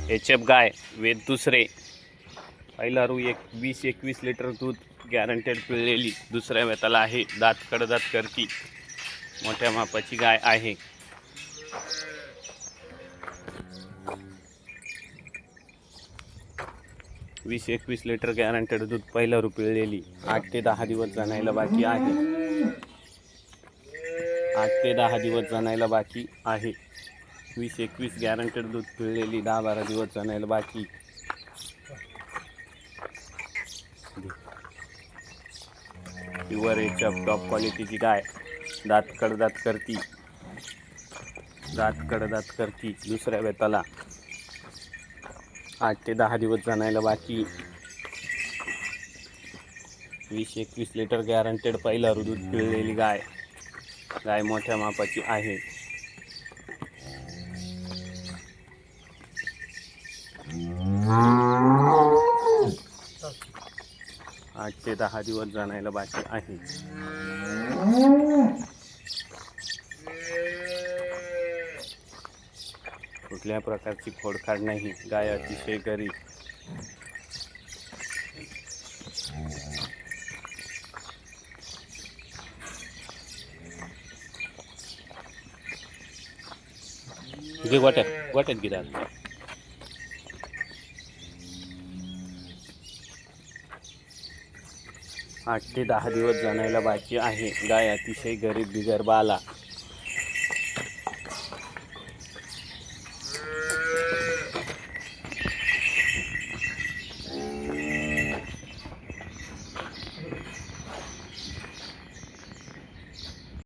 HF गाय वेद दुसरे पहिला रू 20-21 लिटर दूध गॅरंटेड पिळलेली दुसऱ्या वेताला आहे. दात कडदात करती मोठ्या मापाची गाय आहे. वीस 21 लिटर गॅरंटेड दूध पहिला रू पिळलेली 8 ते 10 दिवस जणायला बाकी आहे. 8 ते 10 दिवस जणायला बाकी आहे. 20-21 गॅरंटेड दूध पिळलेली 10-12 दिवस जणायला बाकी. प्युअर HF टॉप क्वालिटीची गाय दात कडदात करती दुसऱ्या वेताला 8 ते 10 दिवस जणायला बाकी. 20-21 लिटर गॅरंटेड पहिला रू दूध पिळलेली गाय मोठ्या मापाची आहे. 8 ते 10 दिवस जणायला बाकी आहे. कुठल्या प्रकारची खोडखाड नाही. गाय अतिशय गरीब. घे गोट्यात घे दादा. 8 ते 10 दिवस जणायला बाकी आहे. गाय अतिशय गरीब बिगर बाला.